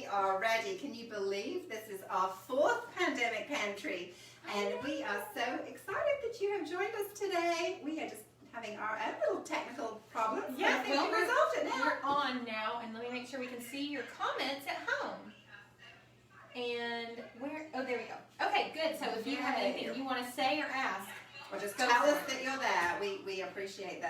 we are ready. Can you believe this is our 4th pandemic pantry? And we are so excited that you have joined us today. We are just having our own little technical problems. Yeah, I think we resolved it now. We're on now, and let me make sure we can see your comments at home. And where, oh, there we go. Okay, good. So if you have anything you want to say or ask, or just tell us that you're there. We appreciate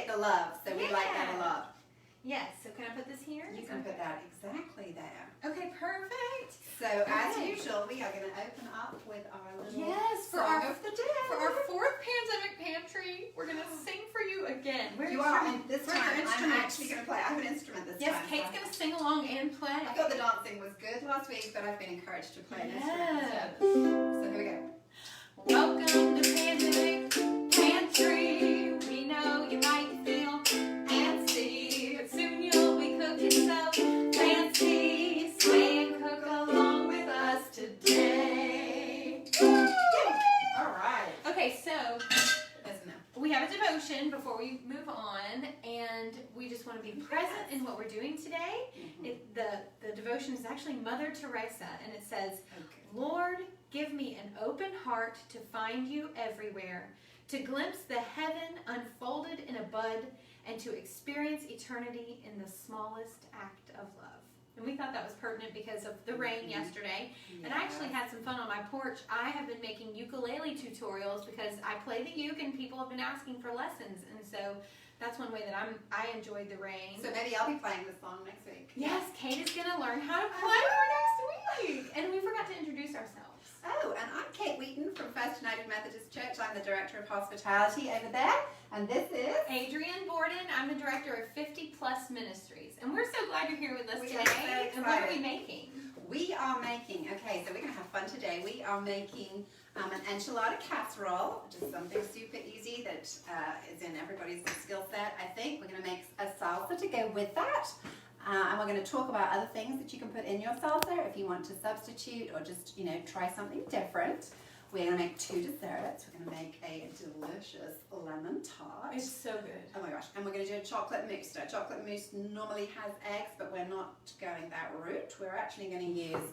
the love, so we like that a lot. Yes, so can I put this here? You can put that exactly there. Okay, perfect. So as usual, we are going to open up with our little song of the day. For our 4th pandemic pantry, we're going to sing for you again. You are, and this time I'm actually going to play. I have an instrument this time. Yes, Kate's going to sing along and play. I thought the dancing was good last week, but I've been encouraged to play an instrument instead. So here we go. Welcome to Pandemic Pantry. We know you might feel antsy, but soon you'll be cooking so fancy. Sway and cook along with us today. All right. Okay, so we have a devotion before we move on, and we just want to be present in what we're doing today. The devotion is actually Mother Teresa, and it says, Lord, give me an open heart to find you everywhere, to glimpse the heaven unfolded in a bud, and to experience eternity in the smallest act of love. And we thought that was pertinent because of the rain yesterday. And I actually had some fun on my porch. I have been making ukulele tutorials because I play the uke and people have been asking for lessons. And so that's one way that I enjoyed the rain. So maybe I'll be playing this song next week. Yes, Kate is going to learn how to play for next week. And we forgot to introduce ourselves. Oh, and I'm Kate Wheaton from First United Methodist Church. I'm the Director of Hospitality over there. And this is Adrian Borden. I'm the Director of 50 Plus Ministries. And we're so glad you're here with us today. So and what are we making? We are making, okay, so we're going to have fun today. We are making an enchilada casserole, just something super easy that is in everybody's skill set, I think. We're going to make a salsa to go with that. And we're going to talk about other things that you can put in your salsa if you want to substitute or just, try something different. We're going to make 2 desserts. We're going to make a delicious lemon tart. It's so good. Oh my gosh. And we're going to do a chocolate mousse. Now, chocolate mousse normally has eggs, but we're not going that route. We're actually going to use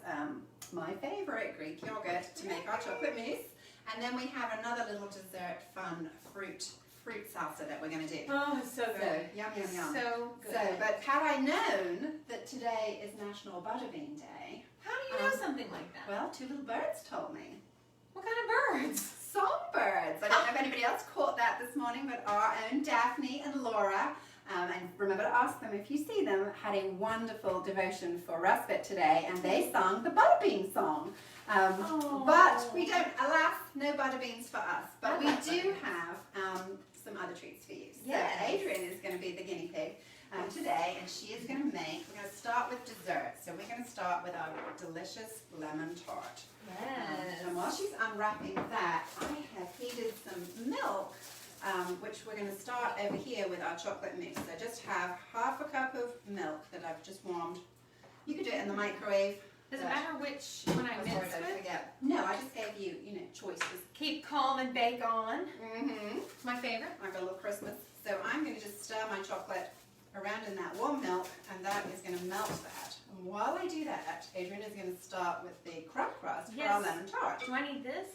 my favorite, Greek Yoghurt, to make our chocolate mousse. And then we have another little dessert, fun fruit salsa that we're going to do. Oh, it's so good. So, yum, yum, yum. So good. But had I known that today is National Butterbean Day. How do you know something like that? Well, 2 little birds told me. What kind of birds? Songbirds. I don't know if anybody else caught that this morning, but our own Daphne and Laura, and remember to ask them if you see them, had a wonderful devotion for respite today, and they sung the Butterbean song. But we don't, alas, no Butterbeans for us, but we do have some other treats for you. So Adrian is going to be the guinea pig today, and she is going to make, we're going to start with dessert. So we're going to start with our delicious lemon tart. Yes. And while she's unwrapping that, I have heated some milk, which we're going to start over here with our chocolate mousse. So just have half a cup of milk that I've just warmed. You could do it in the microwave. Does it matter which when I mix it? No, I just gave you, choices. Keep calm and bake on. Mm-hmm. My favorite. I've got a little Christmas. So I'm going to just stir my chocolate around in that warm milk, and that is going to melt that. And while I do that, Adrian is going to start with the crumb crust for our lemon tart. Do I need this?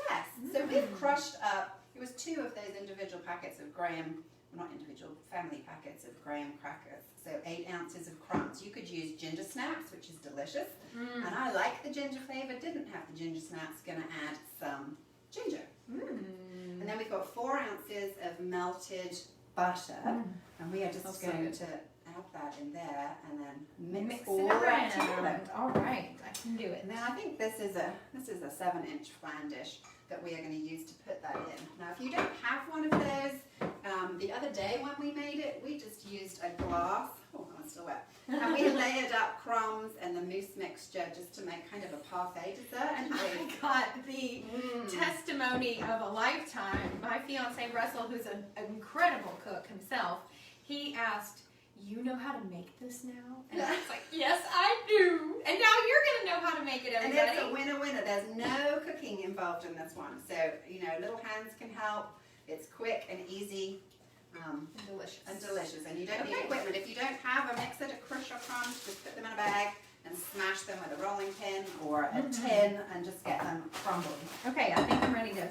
Yes. So we've crushed up, it was 2 of those individual packets of graham, not individual, family packets of graham crackers. So 8 ounces of crumbs. You could use ginger snaps, which is delicious. And I like the ginger flavor. Didn't have the ginger snaps. Going to add some ginger. And then we've got 4 ounces of melted butter. And we are just going to add that in there and then mix all that together. All right, I can do it. Now I think this is a 7-inch flan dish that we are going to use to put that in. Now if you don't have one of those, the other day when we made it, we just used a glass, I'm still wet, and we layered up crumbs and the mousse mixture just to make kind of a parfait dessert. And I got the testimony of a lifetime. My fiance Russell, who's an incredible cook himself, he asked, "You know how to make this now?" And I was like, "Yes, I do." And now you're going to know how to make it, everybody. And it's a winner-winner. There's no cooking involved in this one. So, little hands can help. It's quick and easy. delicious. And you don't need equipment. If you don't have a mixer to crush your crumbs, just put them in a bag and smash them with a rolling pin or a tin and just get them crumbling. Okay, I think I'm ready to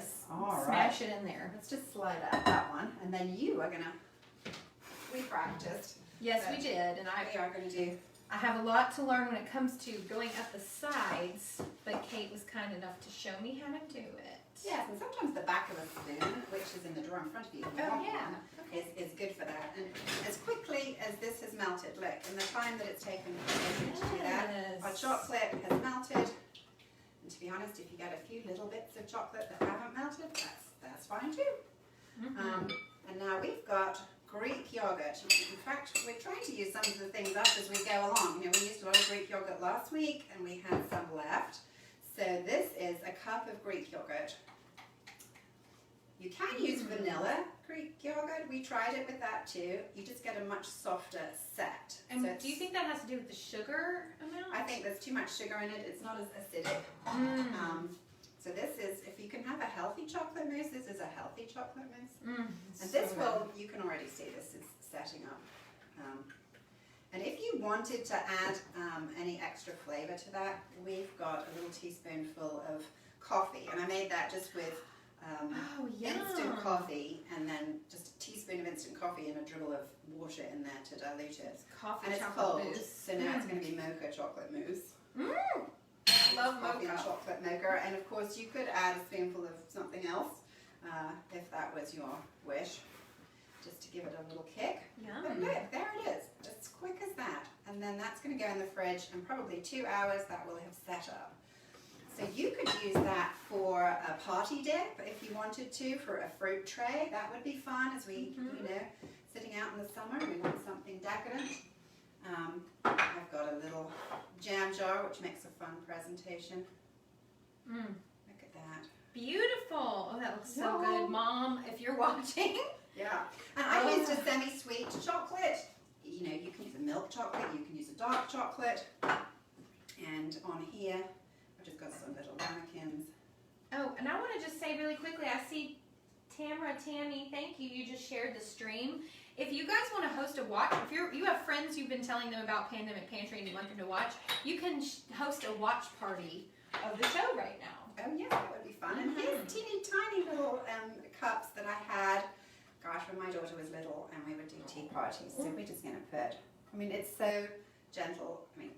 smash it in there. Let's just slide out that one, and then you are gonna. We practiced. Yes, we did, and We are gonna do. I have a lot to learn when it comes to going up the sides, but Kate was kind enough to show me how to do it. Yes, and sometimes the back of a spoon, which is in the drawer in front of you, is good for that. And as quickly as this has melted, look, in the time that it's taken for Adrian to do that, our chocolate has melted. And to be honest, if you get a few little bits of chocolate that haven't melted, that's fine too. And now we've got Greek yogurt. In fact, we're trying to use some of the things up as we go along. You know, we used a lot of Greek yogurt last week, and we had some left. So this is a cup of Greek yogurt. You can use vanilla Greek yogurt. We tried it with that too. You just get a much softer set. And do you think that has to do with the sugar amount? I think there's too much sugar in it. It's not as acidic. So this is, if you can have a healthy chocolate mousse, this is a healthy chocolate mousse. And this will, you can already see this is setting up. And if you wanted to add any extra flavor to that, we've got a little teaspoonful of coffee. And I made that just with instant coffee, and then just a teaspoon of instant coffee and a dribble of water in there to dilute it. Coffee and it's cold, so now it's going to be mocha chocolate mousse. Love Coffee mocha. and chocolate mocha, and of course you could add a spoonful of something else if that was your wish, just to give it a little kick. But look, there it is, as quick as that. And then that's going to go in the fridge, and probably 2 hours that will have set up. So you could use that for a party dip if you wanted to, for a fruit tray. That would be fun as we, you know, sitting out in the summer, we want something decadent. I've got a little jam jar, which makes a fun presentation. Look at that. Beautiful. Oh, that looks so good. Mom, if you're watching. Yeah. And I used a semi-sweet chocolate. You know, you can use a milk chocolate, you can use a dark chocolate. And on here, I've just got some little ramekins. Oh, and I want to just say really quickly, I see Tammy, thank you. You just shared the stream. If you guys want to host a watch, if you have friends you've been telling them about Pandemic Pantry and you want them to watch, you can host a watch party of the show right now. Oh yeah, that would be fun. And here's teeny tiny little cups that I had, gosh, when my daughter was little, and we would do tea parties. So we're just going to put, I mean, it's so gentle. I mean,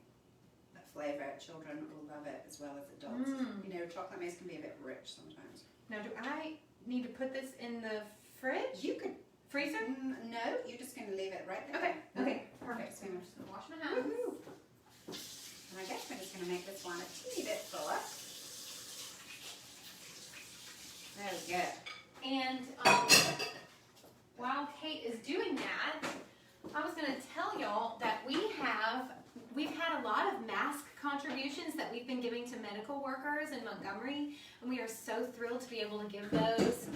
the flavor, children will love it as well as adults. You know, chocolate mousse can be a bit rich sometimes. Now, do I need to put this in the fridge? You could. Freezer? No, you're just going to leave it right there. Okay, perfect. So I'm just going to wash my hands. And I guess we're just going to make this one a teeny bit fuller. There we go. And while Kate is doing that, I was going to tell y'all that we've had a lot of mask contributions that we've been giving to medical workers in Montgomery, and we are so thrilled to be able to give those.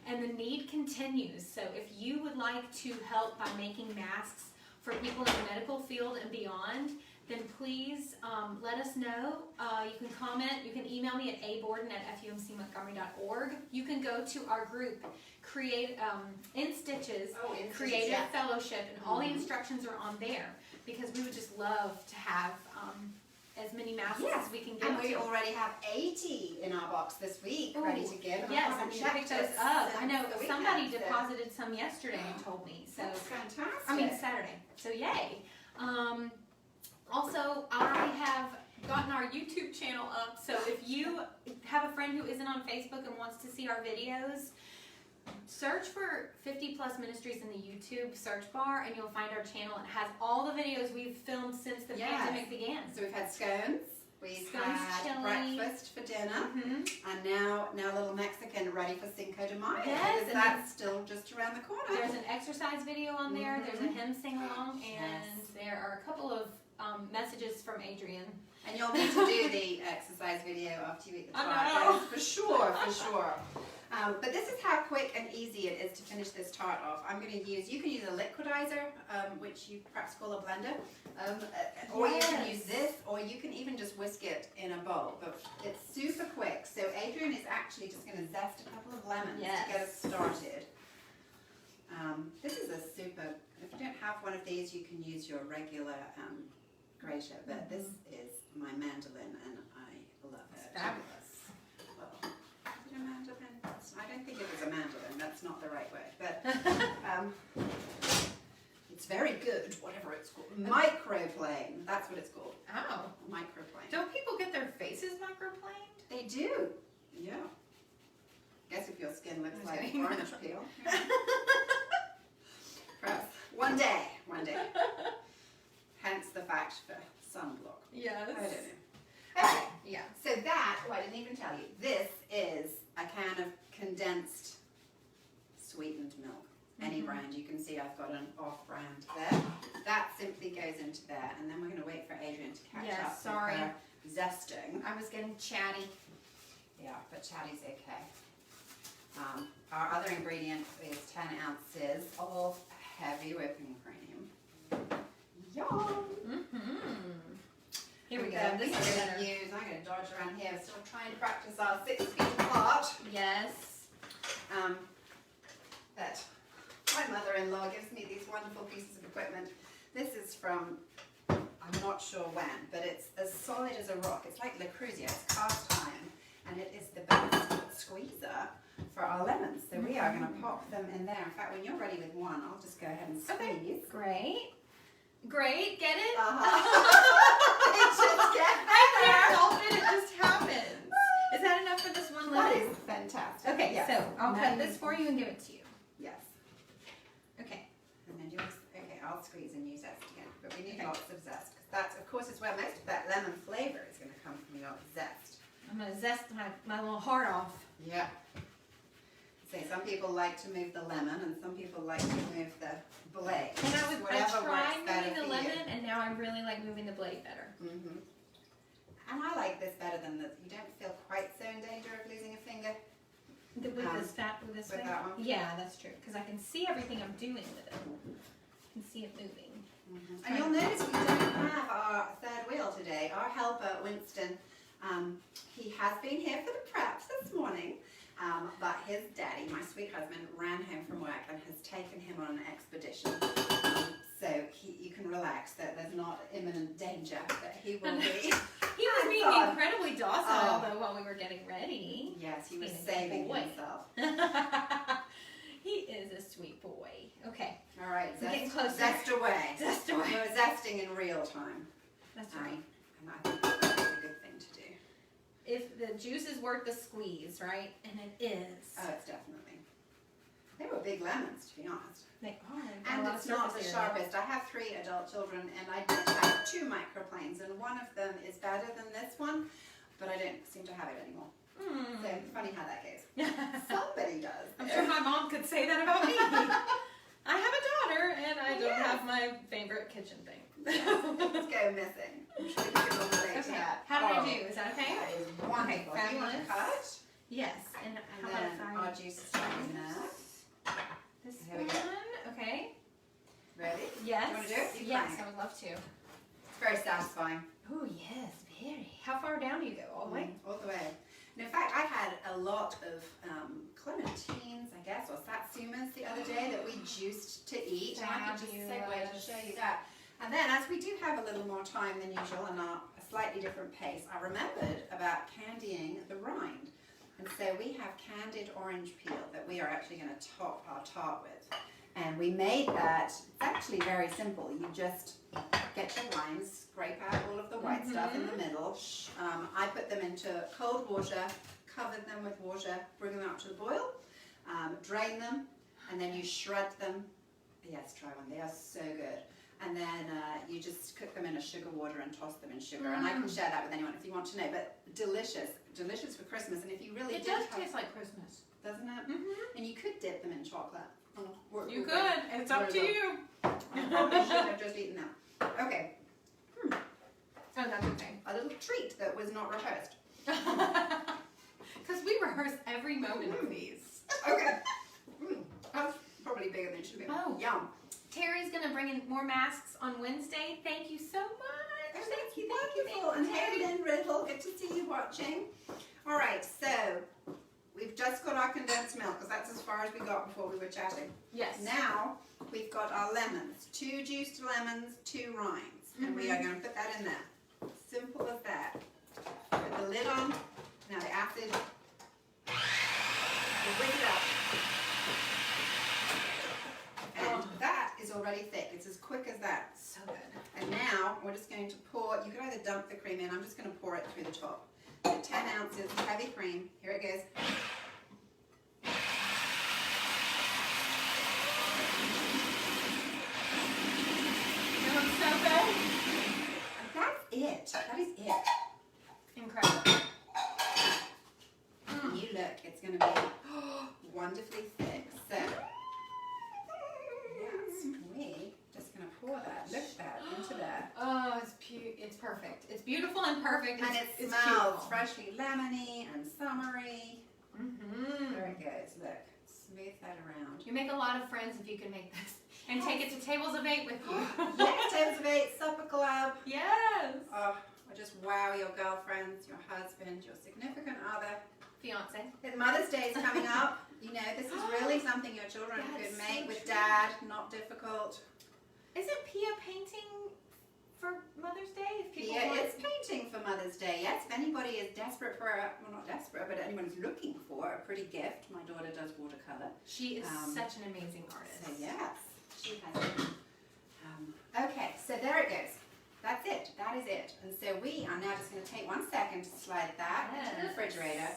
And the need continues. So if you would like to help by making masks for people in the medical field and beyond, then please let us know. You can comment. You can email me at aborden@fumcmontgomery.org. You can go to our group, In Stitches, Creative Fellowship, and all the instructions are on there, because we would just love to have as many masks as we can give. And we already have 80 in our box this week ready to give. Yes, I need to pick those up. I know somebody deposited some yesterday and told me. So that's fantastic. I mean Saturday. So yay. Also, I have gotten our YouTube channel up. So if you have a friend who isn't on Facebook and wants to see our videos, search for 50 Plus Ministries in the YouTube search bar, and you'll find our channel. It has all the videos we've filmed since the pandemic began. So we've had scones, we've had chili, breakfast for dinner, and now a little Mexican ready for Cinco de Mayo. Yes, because that's still just around the corner. There's an exercise video on there. There's a hymn sing along, and there are a couple of messages from Adrian. And you'll need to do the exercise video after you eat the tart. For sure. But this is how quick and easy it is to finish this tart off. I'm going to use, you can use a liquidizer, which you perhaps call a blender, or you can use this, or you can even just whisk it in a bowl. But it's super quick. So Adrian is actually just going to zest a couple of lemons to get us started. This is of these, you can use your regular grater, but this is my mandolin and I love it. Fabulous. Well, is it a mandolin? I don't think it was a mandolin, that's not the right word, but it's very good, whatever it's called. Microplane, that's what it's called. Oh. Microplane. Don't people get their faces microplaned? They do, yeah. Guess if your skin looks like kidding. orange peel. Perhaps. One day. Hence the fact for sunblock. Yes. I don't know. Okay, Yeah. so that, I didn't even tell you, this is a can of condensed sweetened milk. Any brand. You can see I've got an off-brand there. That simply goes into there, and then we're going to wait for Adrian to catch up sorry. with her zesting. I was getting chatty. Yeah, but chatty's okay. Our other ingredient is 10 ounces of heavy whipping cream. Yum! Here we go. Then This we're is going better. to use, I'm going to dodge around here, still trying to practice our 6 feet apart. Yes. That my mother-in-law gives me these wonderful pieces of equipment. This is from, I'm not sure when, but it's as solid as a rock. It's like Le Creuset, it's cast iron, and it is the best squeezer for our lemons. So we are going to pop them in there. In fact, when you're ready with one, I'll just go ahead and squeeze. Okay. Great. Great. Get it? It just gets I can't better. help it. It just happens. Is that enough for this one That lemon? is fantastic. Okay, Yes. so I'll Now cut you- this for you and give it to you. Yes. Okay. And then okay, I'll squeeze and use zest again. But we need Okay. lots of zest, because that, of course, is where most of that lemon flavor is going to come from your zest. I'm going to zest my little heart off. Yeah. So some people like to move the lemon, and some people like to move the blade. And I Whatever tried works better moving the for lemon, you. and now I really like moving the blade better. Mm-hmm. And I like this better than the. You don't feel quite so in danger of losing a finger. With this with way? that one? Yeah, that's true. Because I can see everything I'm doing with it. I can see it moving. Mm-hmm. And you'll notice we don't have our third wheel today. Our helper, Winston, he has been here for the preps this morning, but his daddy, my sweet husband, ran home from work and has taken him on an expedition. So you can relax that there's not imminent danger that he will be. He was being Hands-on. incredibly docile though while we were getting ready. Yes, he was Being a good saving boy. himself. He is a sweet boy. Okay. All right, We're getting closer. zest away. Zest away. We're zesting in real time. That's right. And I think that's a good thing to do. If the juice is worth the squeeze, right? And it is. Oh, it's definitely. They were big lemons, to be honest. They are. And it's not the sharpest. I have 3 adult children, and I did have 2 microplanes, and one of them is better than this one, but I don't seem to have it anymore. So funny how that goes. Somebody does. I'm sure my mom could say that about me. I have a daughter, and I don't have my favorite kitchen thing. Let's go missing. I'm sure you can relate to Okay. that. How do I do? Is that okay? That is wonderful. Do you want to Fabulous. cut? Yes. And And how then about our if juice is in there. this Here we one? go. Okay. Ready? Yes. You wanna do it? You Yes, can. I would love to. It's very satisfying. Oh yes, very. How far down do you go? All the way? All the way. And in fact, I had a lot of clementines, I guess, or satsumas the other day that we juiced to eat. And I could just segue to show you that. And then, as we do have a little more time than usual and a slightly different pace, I remembered about candying the rind. And so we have candied orange peel that we are actually going to top our tart with. And we made that, it's actually very simple. You just get your rinds, scrape out all of the white stuff in the middle. I put them into cold water, covered them with water, bring them up to the boil, drain them, and then you shred them. Yes, try one. They are so good. And then you just cook them in a sugar water and toss them in sugar. And I can share that with anyone if you want to know. But delicious. Delicious for Christmas. And if you really It did does have, taste like Christmas. doesn't it? Mm-hmm. And you could dip them in chocolate. You could. It's up to you. I probably should have just eaten that. Okay. Oh, that's okay. A little treat that was not rehearsed. Because we rehearse every moment of these. Okay. That's probably bigger than it should be. Oh. Yum. Terry's going to bring in more masks on Wednesday. Thank you so much. Oh, Thank you, wonderful. And Terry. Hayden Riddle, good to see you watching. All right, so we've just got our condensed milk because that's as far as we got before we were chatting. Yes. Now we've got our lemons, 2 juiced lemons, 2 rinds, and we are going to put that in there. Simple as that. Put the lid on. Now the acid. We'll whip it up. And that is already thick. It's as quick as that. So good. And now we're just going to pour. You can either dump the cream in. I'm just going to pour it through the top. So 10 ounces of heavy cream. Here it goes. Smells so good. And that's it. That is it. Incredible. And you look, it's going to be wonderfully thick. So yes, we just going to pour that. Look at that into there. Oh, it's perfect. It's beautiful and perfect. And it it's smells beautiful. freshly lemony and summery. Mm-hmm. There it goes. Look, smooth that around. You make a lot of friends if you can make this. And take it to tables of 8 with you. Yes, tables of 8, supper club. Yes. Oh, or just wow your girlfriends, your husband, your significant other. Fiance. Mother's Day is coming up. You know, this is really something your children That could is make so with true. dad, not difficult. Isn't Pia painting for Mother's Day? If people Pia want... is painting for Mother's Day. Yes, if anybody is desperate for well, not desperate, but anyone's looking for a pretty gift, my daughter does watercolor. She is such an amazing artist. So yes, she has it. Okay, so there it goes. That's it. That is it. And so we are now just going to take 1 second to slide that into the refrigerator.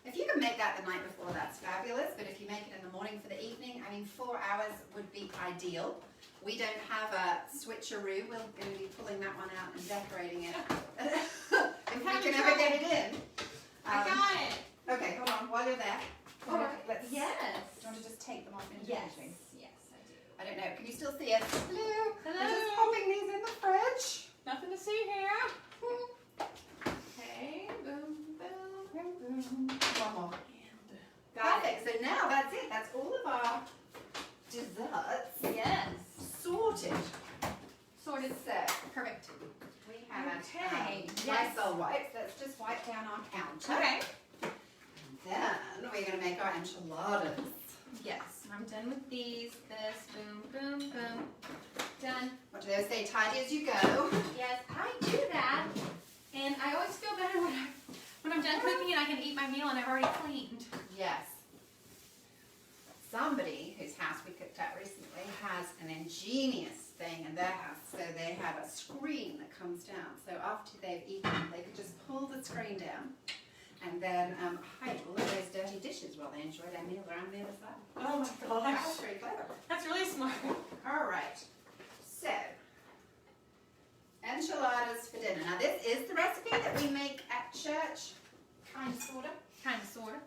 If you can make that the night before, that's fabulous. But if you make it in the morning for the evening, I mean, 4 hours would be ideal. We don't have a switcheroo. We're going to be pulling that one out and decorating it. If we can ever get it in. I got it. Okay, hold on. While you're there, let's. Yes. Do you want to just take them off into Yes. the machine? Yes, I do. I don't know. Can you still see us? Hello. Hello. We're just popping these in the fridge. Nothing to see here. Okay. Boom, boom. One more. Perfect. So now that's it. That's all of our desserts Yes. sorted. Sorted. So perfect. We have Okay. yes. Lysol wipes. Let's just wipe down our counter. Okay. And then we're going to make our enchiladas. Yes. I'm done with these. This. Boom, boom, boom. Done. What do they say? Tidy as you go. Yes, I do that. And I always feel better when I'm done cooking and I can eat my meal and I've already cleaned. Yes. Somebody whose house we cooked at recently has an ingenious thing in their house. So they have a screen that comes down. So after they've eaten, they could just pull the screen down and then hide all of those dirty dishes while they enjoy their meal around the other side. Oh my That's pretty clever. That's really smart. All right. So, enchiladas for dinner. Now this is the recipe that we make at church, kind of, sort of. Kind of, sort of.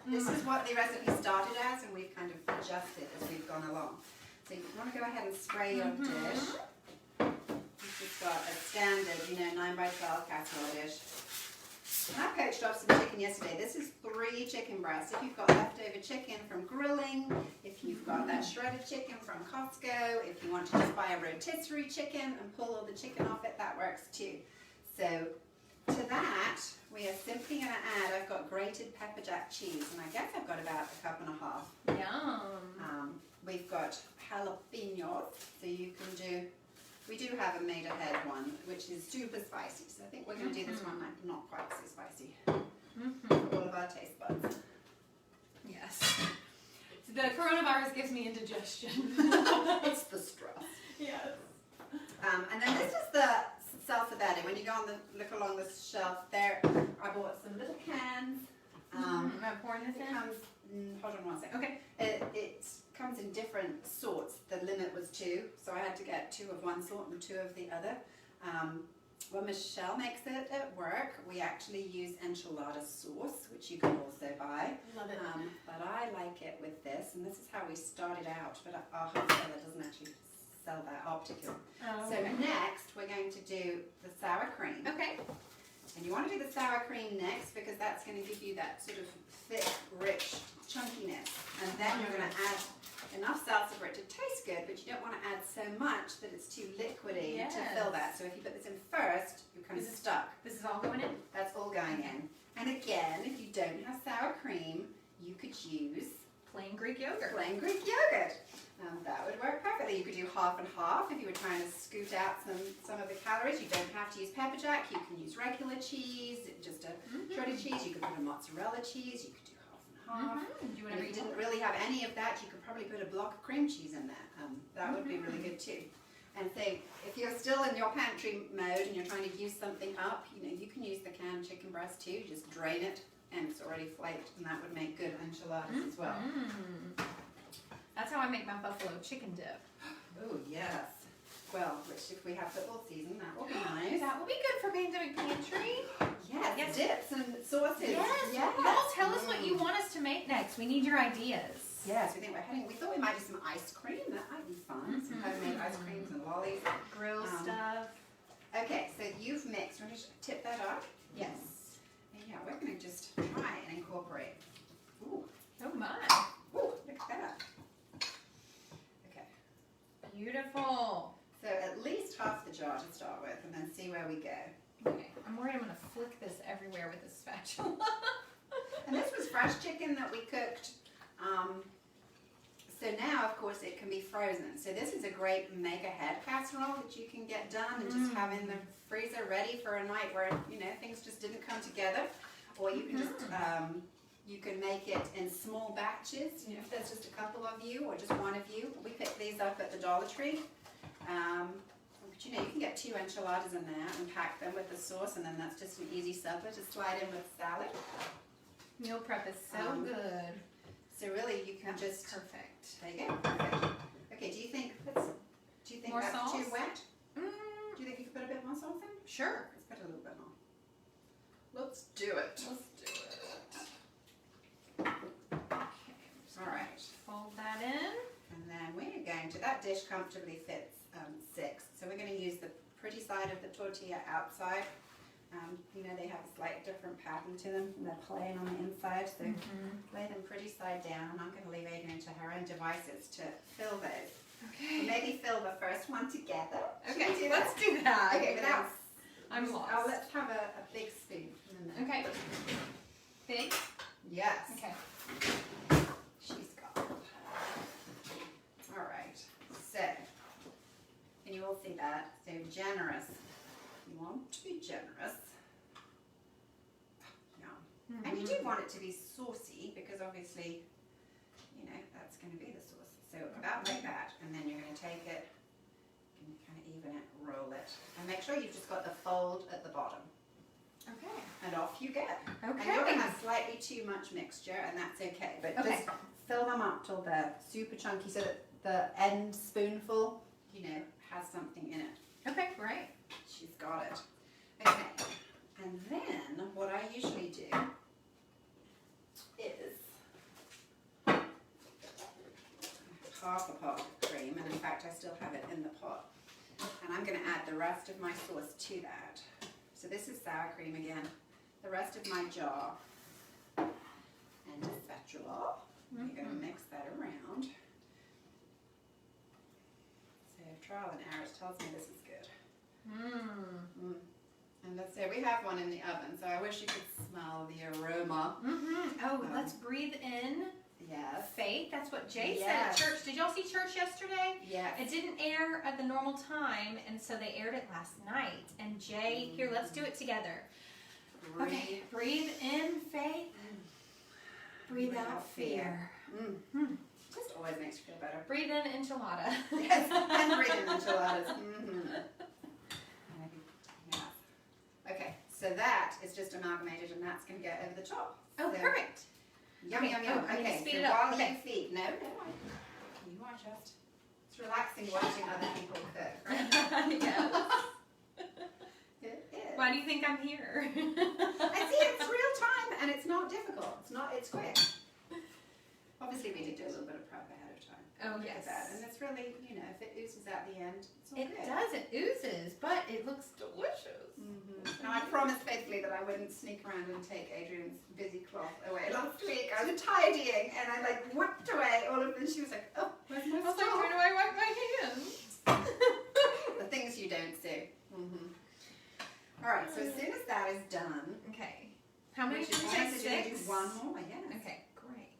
This is what the recipe started as, and we've kind of adjusted as we've gone along. So you want to go ahead and spray your dish. You've just got a standard, 9x12 casserole dish. And I poached off some chicken yesterday. This is 3 chicken breasts. If you've got leftover chicken from grilling, if you've got that shredded chicken from Costco, if you want to just buy a rotisserie chicken and pull all the chicken off it, that works too. So to that, we are simply going to add, I've got grated pepper jack cheese, and I guess I've got about a cup and a half. Yum. We've got jalapenos, so you can do, we do have a made ahead one, which is super spicy, so I think we're going to do this one like not quite so spicy for all of our taste buds. Yes. So the coronavirus gives me indigestion. It's the stress. Yes. And then this is the Salsa Verde. When you go on look along the shelf there, I bought some little cans. Am I pouring this It in? comes, hold on 1 second. Okay. It comes in different sorts. The limit was 2, so I had to get 2 of one sort and 2 of the other. When Michelle makes it at work, we actually use enchilada sauce, which you can also buy. Love it. But I like it with this, and this is how we started out, but our wholesaler doesn't actually sell that, our particular. Oh, So okay. next, we're going to do the sour cream. Okay. And you want to do the sour cream next because that's going to give you that sort of thick, rich chunkiness. And then you're going to add enough salsa for it to taste good, but you don't want to add so much that it's too liquidy to fill that. So if you put this in first, you're kind of stuck. This is all going in? That's all going in. And again, if you don't have sour cream, you could use Plain Greek yogurt. plain Greek yogurt. That would work perfectly. You could do half and half if you were trying to scoot out some of the calories. You don't have to use pepper jack. You can use regular cheese, just a shredded cheese. You could put a mozzarella cheese. You could do half and half. Do And if you didn't really have any of that, you could probably put a block of cream cheese in there. That would be really good too. And so if you're still in your pantry mode and you're trying to use something up, you can use the canned chicken breast too. Just drain it and it's already flaked, and that would make good enchiladas as well. That's how I make my buffalo chicken dip. Oh yes. Well, which if we have football season, that will be nice. That will be good for Pandemic Pantry. Yes, dips and sauces. Yes. Y'all tell us what you want us to make next. We need your ideas. Yes, we thought we might do some ice cream. That might be fun. Some homemade ice creams and lollies. Grill stuff. Okay, so you've mixed. Want to just tip that up? Yes. And yeah, we're going to just try and incorporate. Ooh. Oh my. Ooh, look at that. Okay. Beautiful. So at least half the jar to start with, and then see where we go. Okay. I'm worried I'm going to flick this everywhere with this spatula. And this was fresh chicken that we cooked. So now, of course, it can be frozen. So this is a great make-ahead casserole that you can get done and just have in the freezer ready for a night where, things just didn't come together. Or you can just, you can make it in small batches, if there's just a couple of you or just one of you. We picked these up at the Dollar Tree. But you can get 2 enchiladas in there and pack them with the sauce, and then that's just an easy supper to slide in with salad. Meal prep is so good. So really, you can just perfect. There you go. Perfect. Okay. Do you think More that's sauce? too wet? Do you think you could put a bit more sauce in? Sure. Let's put a little bit more. Let's do it. Okay. All right. Fold that in. And then we're going to, that dish comfortably fits 6. So we're going to use the pretty side of the tortilla outside. They have a slight different pattern to them. They're plain on the inside, so lay them pretty side down. And I'm going to leave Adrian to her own devices to fill those. Okay. Or maybe fill the first one together. Okay, let's do that. Okay, without. I'm lost. Let's have a big spoon. Okay. Big? Yes. Okay. She's got it. All right. So, and you will see that. So generous. You want to be generous. Yum. And you do want it to be saucy because obviously, that's going to be the sauce. So about like that, and then you're going to take it and kind of even it, roll it, and make sure you've just got the fold at the bottom. Okay. And off you go. Okay. And you're going to have slightly too much mixture, and that's okay. But just fill them up till they're super chunky so that the end spoonful, has something in it. Okay, great. She's got it. Okay. And then what I usually do is half a pot of cream, and in fact I still have it in the pot. And I'm going to add the rest of my sauce to that. So this is sour cream again. The rest of my jar and a spatula. I'm going to mix that around. So trial and error tells me this is good. And let's say we have one in the oven, so I wish you could smell the aroma. Oh, let's breathe in. Yes. Faith, that's what Jay said at church. Did y'all see church yesterday? Yes. It didn't air at the normal time, and so they aired it last night. And Jay, here, let's do it together. Okay, breathe in faith. Breathe out fear. Just always makes you feel better. Breathe in enchilada. Yes, and breathe in enchiladas. Yes. Okay, so that is just amalgamated, and that's going to go over the top. Oh, so, perfect. Yum, yum, yum. Okay, speed so it up. while Okay. you feed, no, you are just, it's relaxing watching other people cook, right? Yes. It is. Why do you think I'm here? I see, it's real time, and it's not difficult. It's quick. Obviously, we did do a little bit of prep ahead of time. Oh, Look yes. at that. And it's really, if it oozes at the end, it's all It good. does, it oozes, but it looks delicious. Now, I promised faithfully that I wouldn't sneak around and take Adrian's busy cloth away. Last week, I was tidying, and I, whipped away all of them. She was like, oh, where's my I was like, straw? where do I wipe my hands? The things you don't see. All right, so as soon as that is done, Okay. How many? Which is Should I nice. You're going to do six? one more, yes. Okay, great.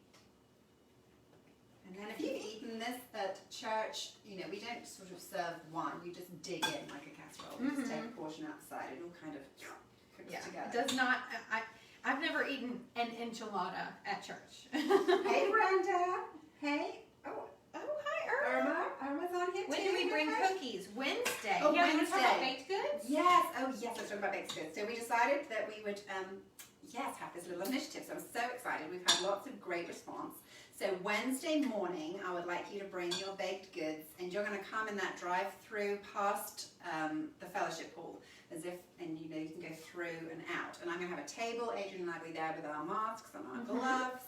And then if you've eaten this at church, you know, we don't sort of serve one. You just dig in like a casserole. You just take a portion outside. It all kind of cooks Yeah, together. it does not. I've never eaten an enchilada at church. Hey, Brenda. Hey. Oh, hi, Irma's on here When too. do we bring Hey. cookies? Wednesday. Oh, yeah, we want to talk about Wednesday. baked goods? Yes. Oh, yes. Let's talk about baked goods. So we decided that we would, have this little initiative. So I'm so excited. We've had lots of great response. So Wednesday morning, I would like you to bring your baked goods, and you're going to come in that drive-through past the fellowship hall, and you know you can go through and out. And I'm going to have a table. Adrian and I will be there with our masks and our gloves.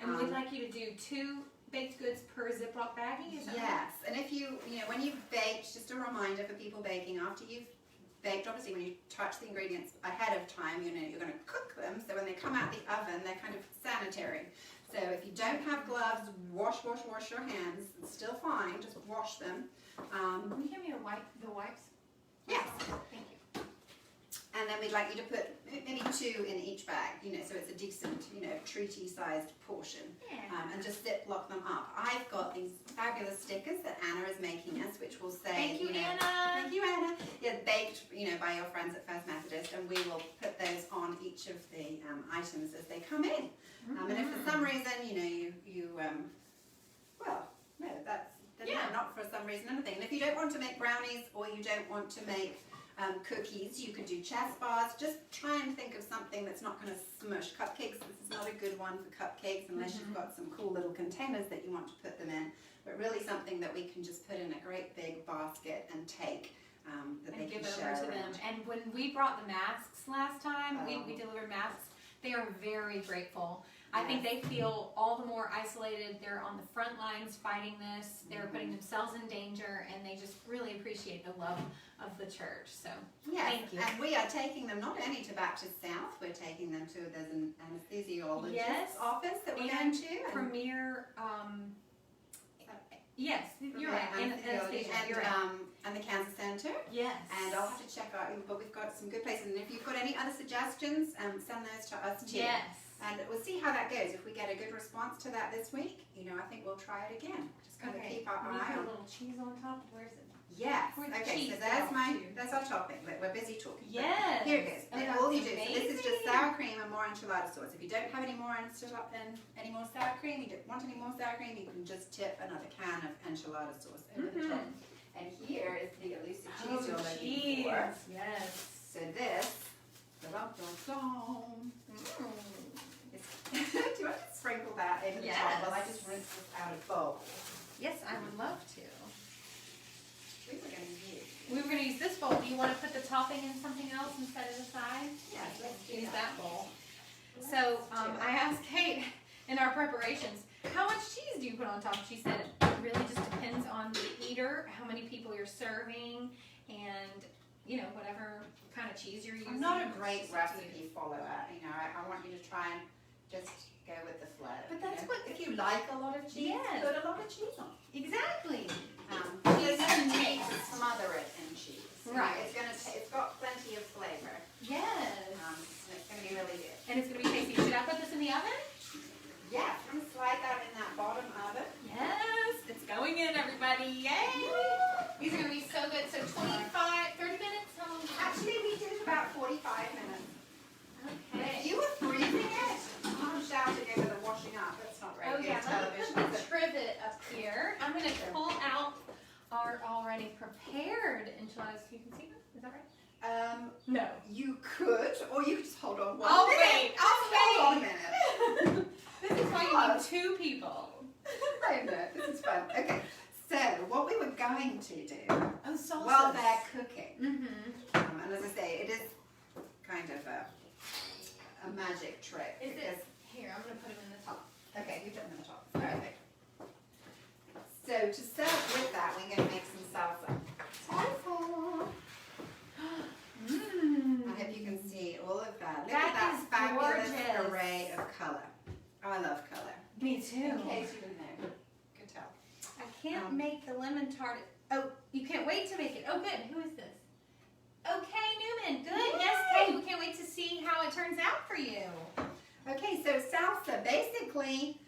And we'd like you to do 2 baked goods per Ziploc baggie. Is that right? Yes, and if you know when you've baked, just a reminder for people baking after you've baked. Obviously, when you touch the ingredients ahead of time, you know you're going to cook them. So when they come out the oven, they're kind of sanitary. So if you don't have gloves, wash your hands. It's still fine. Just wash them. Can you give me the wipes? Yes. Thank you. And then we'd like you to put maybe 2 in each bag. You know, so it's a decent, you know, treaty-sized portion. Yeah. And just ziplock them up. I've got these fabulous stickers that Anna is making us, which will say, Thank you, know, Anna. Thank you, Anna. Yeah, baked, you know, by your friends at First Methodist, and we will put those on each of the items as they come in. And if for some reason, you know, not for some reason, anything. And if you don't want to make brownies or you don't want to make cookies, you could do chess bars. Just try and think of something that's not going to smush. Cupcakes, this is not a good one for cupcakes unless you've got some cool little containers that you want to put them in. But really something that we can just put in a great big basket and take. That they And give can over share to around. them. And when we brought the masks last time, we delivered masks, they are very grateful. I think they feel all the more isolated. They're on the front lines fighting this. They're putting themselves in danger, and they just really appreciate the love of the church. So, thank you. And we are taking them not only to Baptist South, we're taking them to, there's an anesthesiologist's office that we're going to. Premier, yes, you're right. Anesthesiology You're right. And the Cancer Center. Yes. And I'll have to check out, but we've got some good places. And if you've got any other suggestions, send those to us too. Yes. And we'll see how that goes. If we get a good response to that this week, you know, I think we'll try it again. Just kind of keep our Can you eye put on. a little cheese on top? Where's it? Yes. Where's the Okay, cheese so there's go? that's our topping. We're busy talking. Yes. Here it goes. Oh, And that's all you do. So this is just amazing. sour cream and more enchilada sauce. If you don't have any more sour cream, you don't want any more sour cream, you can just tip another can of enchilada sauce over the top. And here is the elusive cheese you're looking for. Yes. So this, do you want to sprinkle that over the top while I just rinse this out of bowl? Yes, I would love to. We were going to use. We were going to use this bowl. Do you want to put the topping in something else and set it aside? Yeah, let's Use that bowl. So I asked Kate in our preparations, how much cheese do you put on top? She said it really just depends on the eater, how many people you're serving, and you know whatever kind of cheese you're using. I'm not a great recipe follower. You know, I want you to try and just go with the flow. But that's you know? what If you like a lot of cheese, Yes. put a lot of cheese on. Exactly. There's no need to smother it in cheese. You know, Right. It's got plenty of flavor. Yes. And it's going to be really good. And it's going to be tasty. Should I put this in the oven? Yeah, I'm going to slide that in that bottom oven. Yes. It's going in, everybody. Yay. These are going to be so good. So 30 minutes? How long? Actually, we did about 45 minutes. Okay. If you were freezing it, I'm shouting over the washing up. That's not very Oh good yeah, let me television. put the trivet up here. I'm going to pull out our already prepared enchiladas. You can see them? Is that right? No. You could, or you could just hold on one I'll minute. wait. Hold on a minute. This is why you need 2 people. I know, this is fun. Okay, so what we were going to do Oh, salsas. while they're cooking, Mm-hmm. and as I say, it is kind of a magic trick. Is because- it? Here, I'm going to put them in the top. Okay, you put them in the top. Perfect. So to serve with that, we're going to make some salsa. Salsa. Mmm. I hope you can see all of that. Look That at that is fabulous gorgeous. array of colour. I love colour. Me too. In case you didn't know. Could tell. I can't make the lemon tart. Oh, you can't wait to make it. Oh, good. Who is this? Okay, Newman. Good. Yes, Kate. We can't wait to see how it turns out for you. Okay, so salsa, basically,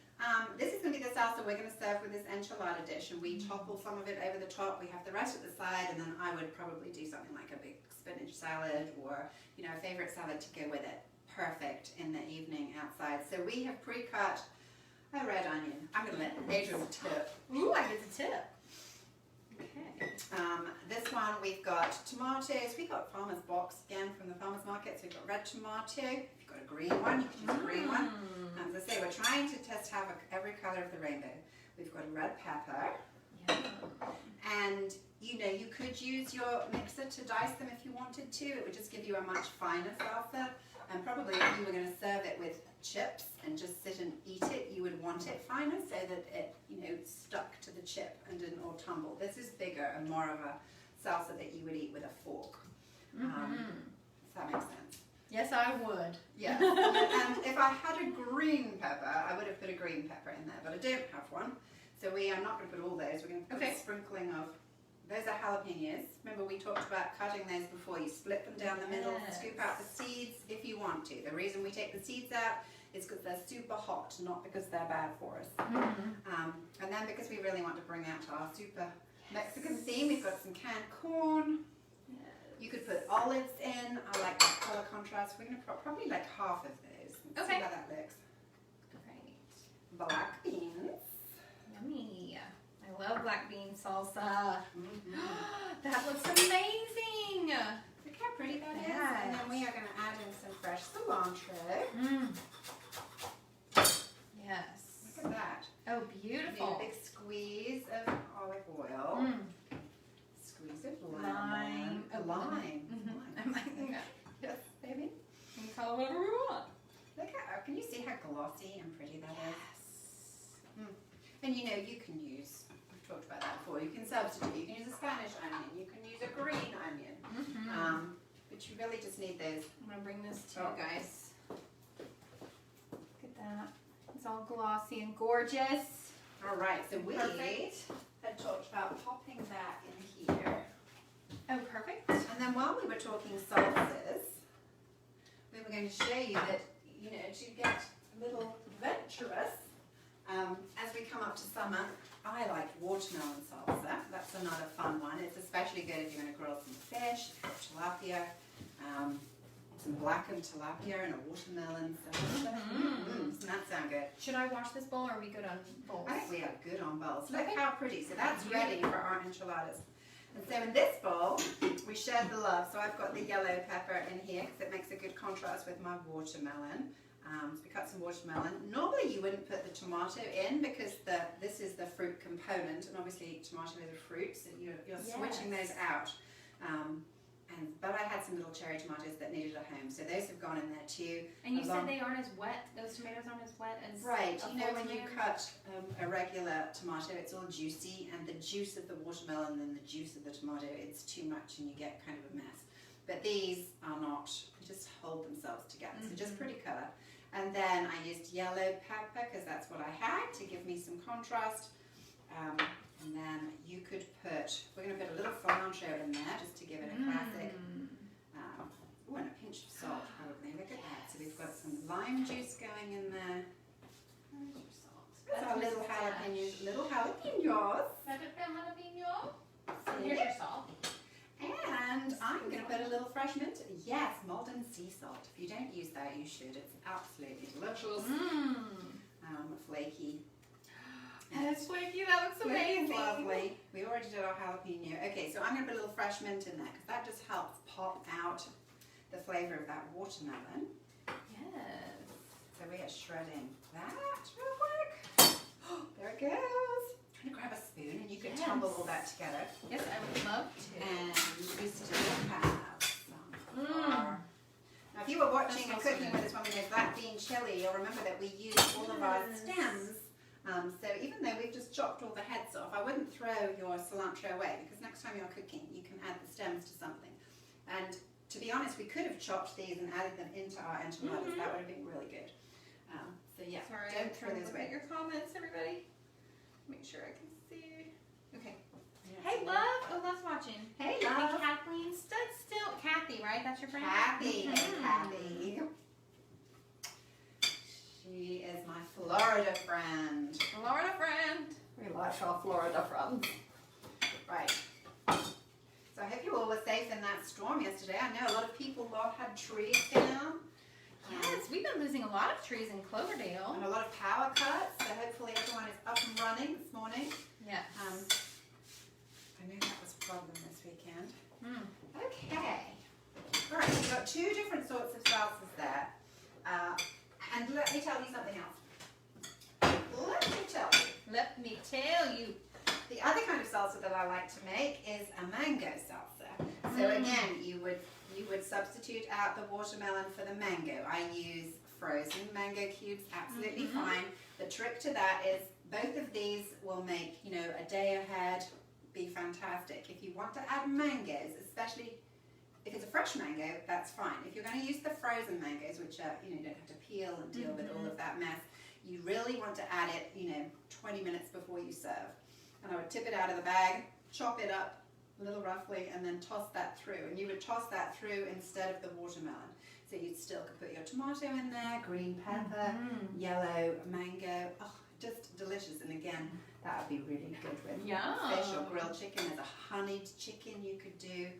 this is going to be the salsa we're going to serve with this enchilada dish, and we topple some of it over the top. We have the rest at the side, and then I would probably do something like a big spinach salad or, you know, a favorite salad to go with it. Perfect in the evening outside. So we have pre-cut a red onion. I'm going to let Adrian tip. Ooh, I get the tip. Okay. This one we've got tomatoes. We got farmer's box again from the farmer's market. So we've got red tomato. If you've got a green one, you can use a green one. As I say, we're trying to have every color of the rainbow. We've got a red pepper. Yeah. And you know, you could use your mixer to dice them if you wanted to. It would just give you a much finer salsa. And probably if you were going to serve it with chips and just sit and eat it, you would want it finer so that it, you know, stuck to the chip and didn't all tumble. This is bigger and more of a salsa that you would eat with a fork. Does that make sense? Yes, I would. Yeah. And if I had a green pepper, I would have put a green pepper in there, but I don't have one. So we are not going to put all those. We're going to put a sprinkling of, those are jalapenos. Remember we talked about cutting those before. You split them down the middle, scoop out the seeds if you want to. The reason we take the seeds out is because they're super hot, not because they're bad for us. And then because we really want to bring out our super Mexican theme, we've got some canned corn. You could put olives in. I like that color contrast. We're going to probably like half of those. Let's see how that looks. Great. Black beans. Yummy. I love black bean salsa. That looks amazing. Look how pretty that is. And then we are going to add in some fresh cilantro. Yes. Look at that. Oh, beautiful. A big squeeze of olive oil. Squeeze of lime. Lime. I'm like, Yes, baby. we can call it whatever we want. Look at, can you see how glossy and pretty that is? And you know, you can use, we've talked about that before, you can substitute. You can use a Spanish onion, you can use a green onion. But you really just need those. I'm going to bring this to you guys. Look at that. It's all glossy and gorgeous. All right, so we Perfect. had talked about popping that in here. Oh, perfect. And then while we were talking salsas, we were going to show you that, you know, to get a little adventurous, as we come up to summer, I like watermelon salsa. That's another fun one. It's especially good if you're going to grill some fish, tilapia, some blackened tilapia and a watermelon salsa. Doesn't that sound good? Should I wash this bowl or are we good on bowls? I think we are good on bowls. Look Okay. how pretty. So that's ready for our enchiladas. And so in this bowl, we shared the love. So I've got the yellow pepper in here because it makes a good contrast with my watermelon. So we cut some watermelon. Normally you wouldn't put the tomato in because this is the fruit component, and obviously tomato is a fruit, so you're switching those out. But I had some little cherry tomatoes that needed a home, so those have gone in there too. And you said they aren't as wet, those tomatoes aren't as wet as right. a You know, full when you tomato? cut a regular tomato, it's all juicy, and the juice of the watermelon and the juice of the tomato, it's too much and you get kind of a mess. But these are not, they just hold themselves together, so just pretty colour. And then I used yellow pepper because that's what I had to give me some contrast. And then you could put, we're going to put a little cilantro in there just to give it a classic. Oh, and a pinch of salt probably. Look at that. So we've got some lime juice going in there. Where's your salt? That's our little jalapenos. Little jalapenos. Here's your salt. And I'm going to put a little fresh mint. Yes, Malden sea salt. If you don't use that, you should. It's absolutely delicious. Flaky. That's flaky. That looks Flaky, amazing. lovely. We already did our jalapeno. Okay, so I'm going to put a little fresh mint in there because that just helps pop out the flavour of that watermelon. Yes. So we are shredding that real quick. There it goes. I'm going to grab a spoon and you can tumble all that together. Yes, I would love to. And we still have some. Now, if you were watching and cooking with us when we made black bean chili, you'll remember that we used all of our stems. So even though we've just chopped all the heads off, I wouldn't throw your cilantro away because next time you're cooking, you can add the stems to something. And to be honest, we could have chopped these and added them into our enchiladas. That would have been really good. So yeah, Sorry, don't throw those away. your comments, everybody. Make sure I can see. Okay. Yeah, Hey, so love. Oh, love's watching. Hey, And love. Kathleen stood still. Kathy, right? That's your friend? Kathy. Hey, Kathy. Florida friend. Florida friend. We like our Florida friends. Right. So I hope you all were safe in that storm yesterday. I know a lot of people had trees down. Yes, we've been losing a lot of trees in Cloverdale. And a lot of power cuts. So hopefully everyone is up and running this morning. Yes. I knew that was a problem this weekend. Okay. All right, we've got two different sorts of salsas there. And let me tell you something else. Let me tell you. The other kind of salsa that I like to make is a mango salsa. So again, you would substitute out the watermelon for the mango. I use frozen mango cubes, absolutely fine. The trick to that is both of these will make, a day ahead be fantastic. If you want to add mangoes, especially if it's a fresh mango, that's fine. If you're going to use the frozen mangoes, which are, you don't have to peel and deal with all of that mess, you really want to add it, 20 minutes before you serve. And I would tip it out of the bag, chop it up a little roughly, and then toss that through. And you would toss that through instead of the watermelon. So you still could put your tomato in there, green pepper, yellow mango. Oh, just delicious. And again, that would be really good with fish or grilled chicken. There's a honeyed chicken you could do. You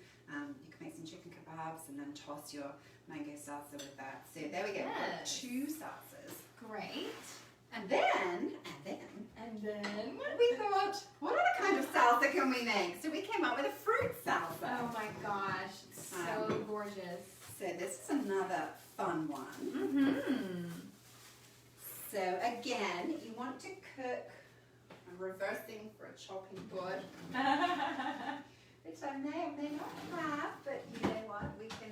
could make some chicken kebabs and then toss your mango salsa with that. So there we go. Yes. Two salsas. Great. And then we thought, what other kind of salsa can we make? So we came up with a fruit salsa. Oh my gosh, it's so gorgeous. So this is another fun one. So again, you want to cook. I'm reversing for a chopping board, which I may or may not have, but you know what? We can.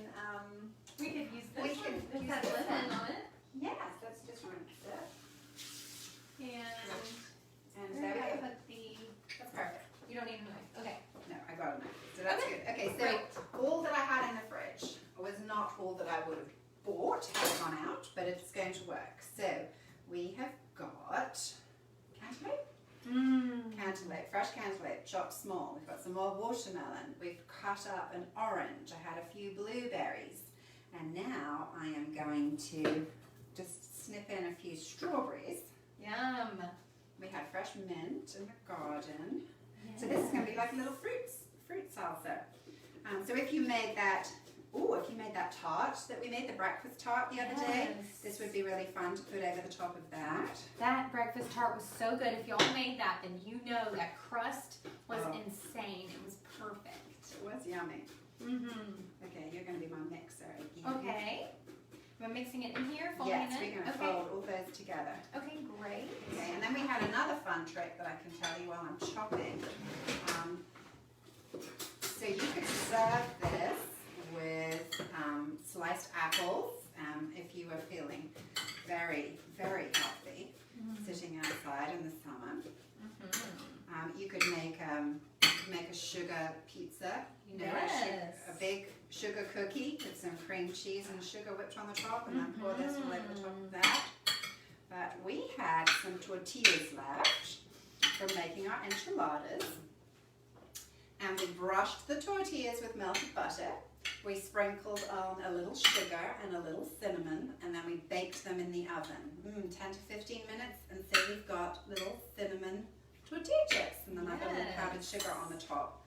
We could use this We one. can It use has this lemon one. on it. Yes, let's just rinse it. And there we go. put the. That's perfect. You don't need a knife. Okay. No, I got a knife. So that's good. Okay, so all that I had in the fridge was not all that I would have bought had it gone out, but it's going to work. So we have got cantaloupe. Cantaloupe, fresh cantaloupe, chopped small. We've got some more watermelon. We've cut up an orange. I had a few blueberries. And now I am going to just snip in a few strawberries. Yum. We had fresh mint in the garden. Yes. So this is going to be like a little fruit salsa. So if you made that, tart that we made, the breakfast tart the other day, this would be really fun to put over the top of that. That breakfast tart was so good. If y'all made that, then you know that crust was insane. It was perfect. It was yummy. Okay, you're going to be my mixer again. Okay. We're mixing it in here, folding yes, it in? we're going to fold all those together. Okay, great. Okay, and then we had another fun trick that I can tell you while I'm chopping. So you could serve this with sliced apples if you were feeling very, very healthy, sitting outside in the summer. You could make a sugar pizza, a big sugar cookie with some cream cheese and sugar whipped on the top, and then pour this all over the top of that. But we had some tortillas left from making our enchiladas, and we brushed the tortillas with melted butter. We sprinkled on a little sugar and a little cinnamon, and then we baked them in the oven, 10 to 15 minutes, and so we've got little cinnamon tortilla chips, and then I've got a little powdered sugar on the top.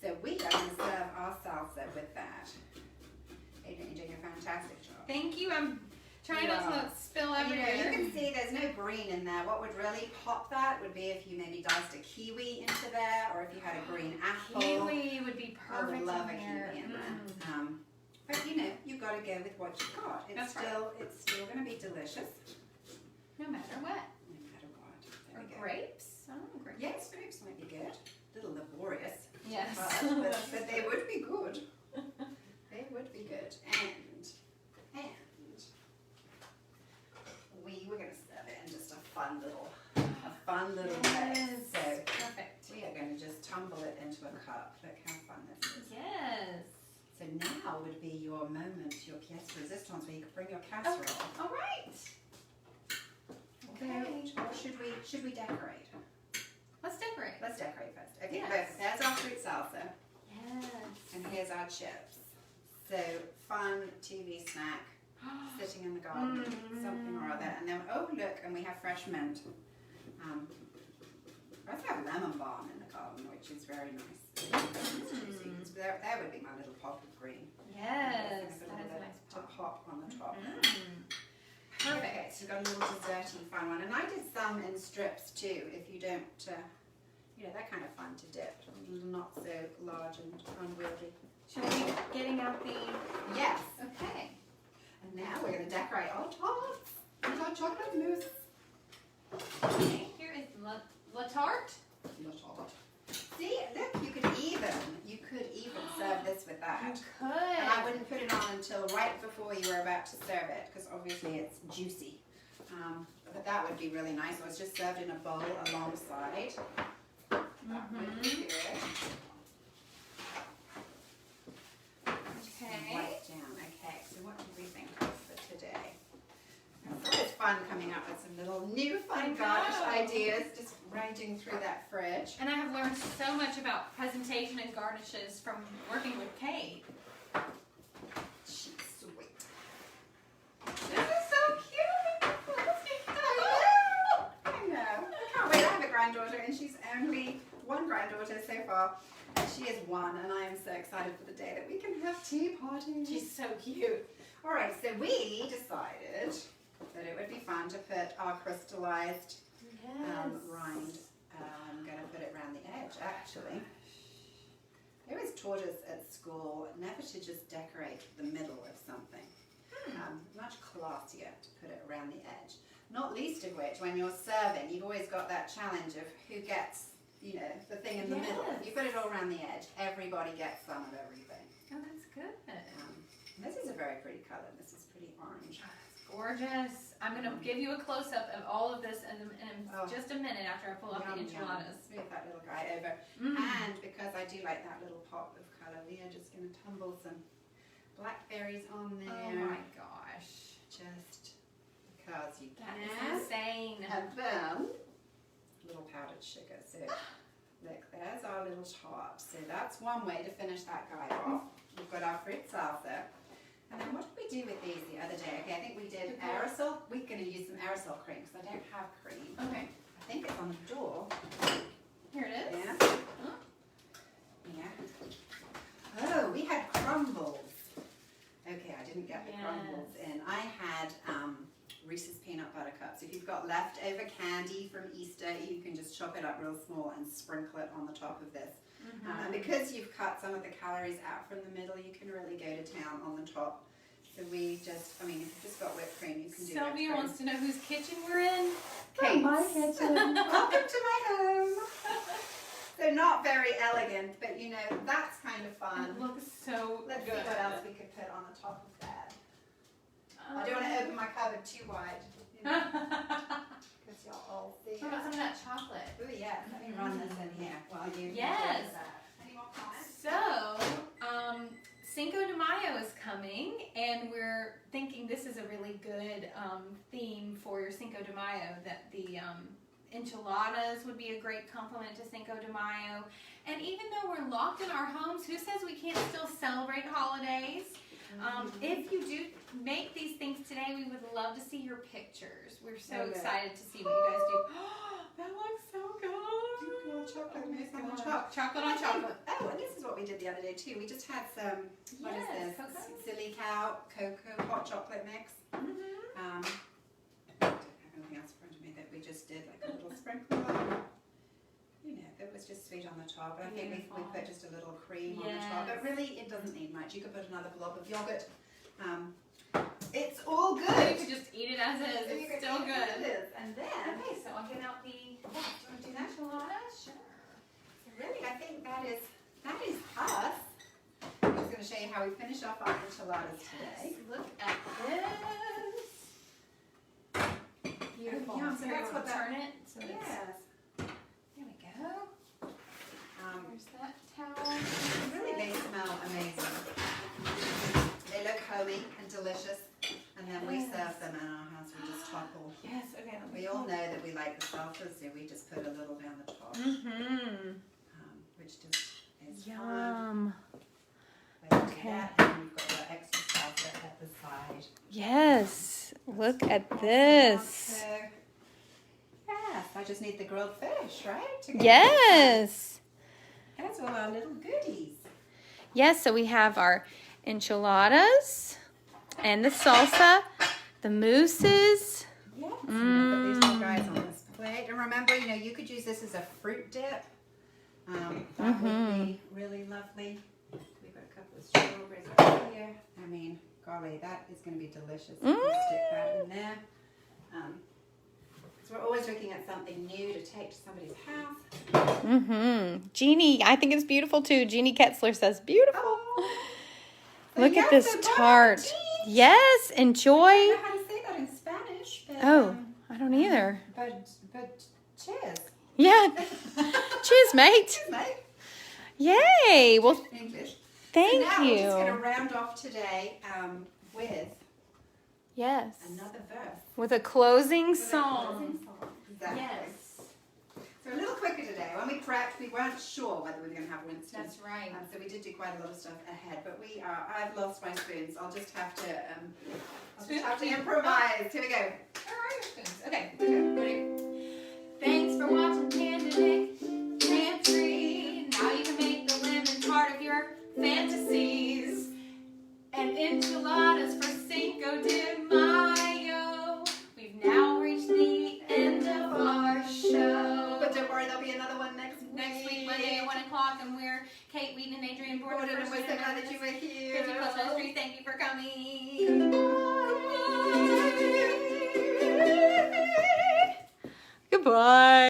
So we are going to serve our salsa with that. Adrian, you're doing a fantastic job. Thank you. I'm trying not to let it spill everywhere. You can see there's no green in there. What would really pop that would be if you maybe diced a kiwi into there, or if you had a green apple. Kiwi would be perfect. I would love a here. kiwi in there. But you've got to go with what you've got. It's still going to be delicious. No matter what. No matter what. Or grapes. Oh, grapes. Yes, grapes might be good. A little laborious. Yes. But they would be good. They would be good. And we were going to serve it in just a fun little way. So perfect. we are going to just tumble it into a cup. Look how fun this is. Yes. So now would be your moment, your pièce de résistance, where you could bring your casserole. All right. Okay. Or should we decorate? Let's decorate. Let's decorate first. Okay, Yes. perfect. There's our fruit salsa. Yes. And here's our chips. So fun TV snack. sitting in the garden, something or other. And then, oh look, and we have fresh mint. We also have lemon balm in the garden, which is very nice. So there would be my little pop of green. Yes, A that is little a nice bit to pop on the top. Perfect. Okay, so we've got a little desserty fun one. And I did some in strips too, if you don't, they're kind of fun to dip. Not so large and unwieldy. Should we be getting out the... Yes. Okay. And now we're going to decorate our tarts with our chocolate mousse. Okay, here is la tart. See, look, you could even serve this with that. You could. And I wouldn't put it on until right before you were about to serve it, because obviously it's juicy. But that would be really nice. So it's just served in a bowl alongside. That would be good. Okay. Right down. Okay, so what do we think of for today? It's always fun coming up with some little new fun garnish ideas, just ranging through that fridge. And I have learned so much about presentation and garnishes from working with Kate. She's sweet. This is so cute. I know. I can't wait. I have a granddaughter, and she's only one granddaughter so far. And she is one, and I am so excited for the day that we can have tea parties. She's so cute. All right, so we decided that it would be fun to put our crystallized rind. I'm going to put it around the edge, actually. I always taught us at school never to just decorate the middle of something. Much classier to put it around the edge. Not least of which, when you're serving, you've always got that challenge of who gets, the thing in the middle. If you put it all around the edge, everybody gets some of everything. Oh, that's good. This is a very pretty color. This is pretty orange. Gorgeous. I'm going to give you a close-up of all of this in just a minute after I pull out the enchiladas. Move that little guy over. And because I do like that little pop of colour, we are just going to tumble some blackberries on there. Oh my gosh. Just because you can. That is insane. And then, a little powdered sugar. So, look, there's our little tart. So that's one way to finish that guy off. We've got our fruit salsa. And then what did we do with these the other day? Okay, I think we did aerosol. We're going to use some aerosol cream because I don't have cream. Okay. I think it's on the door. Here it is. Yeah. Huh? Yeah. Oh, we had crumbles. Okay, I didn't get the crumbles in. I had Reese's peanut butter cups. If you've got leftover candy from Easter, you can just chop it up real small and sprinkle it on the top of this. And because you've cut some of the calories out from the middle, you can really go to town on the top. So we just, if you've just got whipped cream, you can do Sylvia wants to know whose kitchen we're in. Kate's. My kitchen. Welcome to my home. So not very elegant, but that's kind of fun. It looks so Let's good. see what else we could put on the top of that. I don't want to open my cupboard too wide. Because you'll all see. What about some of that chocolate? Oh yes, let me run this in here while you Yes. do that. Any more comments? So, Cinco de Mayo is coming, and we're thinking this is a really good theme for your Cinco de Mayo, that the enchiladas would be a great complement to Cinco de Mayo. And even though we're locked in our homes, who says we can't still celebrate holidays? If you do make these things today, we would love to see your pictures. We're so excited to see what you guys do. That looks so good. Chocolate mousse on the top. Chocolate on chocolate. Oh, and this is what we did the other day too. We just had some, what is this? Silly Cow Cocoa Hot Chocolate Mix. I don't have anything else in front of me that we just did, like a little sprinkle on. It was just sweet on the top. I think we put just a little cream on the top. But really, it doesn't need much. You could put another blob of yogurt. It's all good. You could just eat it as is. It's still good. It is. And then, Okay, so I'll get out the. Do you want to do that, enchiladas? Sure. really, I think that is us. I'm just going to show you how we finish off our enchiladas today. Look at this. Beautiful. Yeah, So that's what turn it. So it's, Yes. There we go. There's that towel. Really, they smell amazing. They look homey and delicious. And then we serve them in our house. We just topple. Yes, okay. We all know that we like the salsas, so we just put a little down the top, which just is fun. Yum. Okay. And we've got our extra salsa at the side. Yes. Look at this. Yes, I just need the grilled fish, right? To go Yes. That's all our little goodies. Yes, so we have our enchiladas and the salsa, the mousses. Yes, I'm gonna put these little guys on this plate. And remember, you could use this as a fruit dip. That would be really lovely. We've got a couple of strawberries right here. I mean, golly, that is going to be delicious. Stick that in there. So we're always looking at something new to take to somebody's house. Jeannie, I think it's beautiful too. Jeannie Ketzler says beautiful. Oh. So Look at this bon tart. appetit. Yes, enjoy. I don't know how to say that in Spanish. But, Oh, I don't either. But cheers. Yeah. Cheers, mate. Cheers, mate. Yay. Well, English. thank so now you. we're just going to round off today with Yes. another verse. With a closing With a song. closing song. Exactly. Yes. So a little quicker today. When we prepped, we weren't sure whether we were going to have Winston. That's right. So we did do quite a lot of stuff ahead, but I've lost my spoons. I'll just have to improvise. Here we go. Where are your spoons? Okay. Ready? Thanks for watching Pantry. Now you can make the lemon tart of your fantasies. And enchiladas for Cinco de Mayo. We've now reached the end of our show. But don't worry, there'll be another one next week. Next week, Monday at 1 o'clock, and we're Kate Wheaton and Adrian Borden. And we're so glad that you were here. 50 Plus Ministry. Thank you for coming. Goodbye. Goodbye.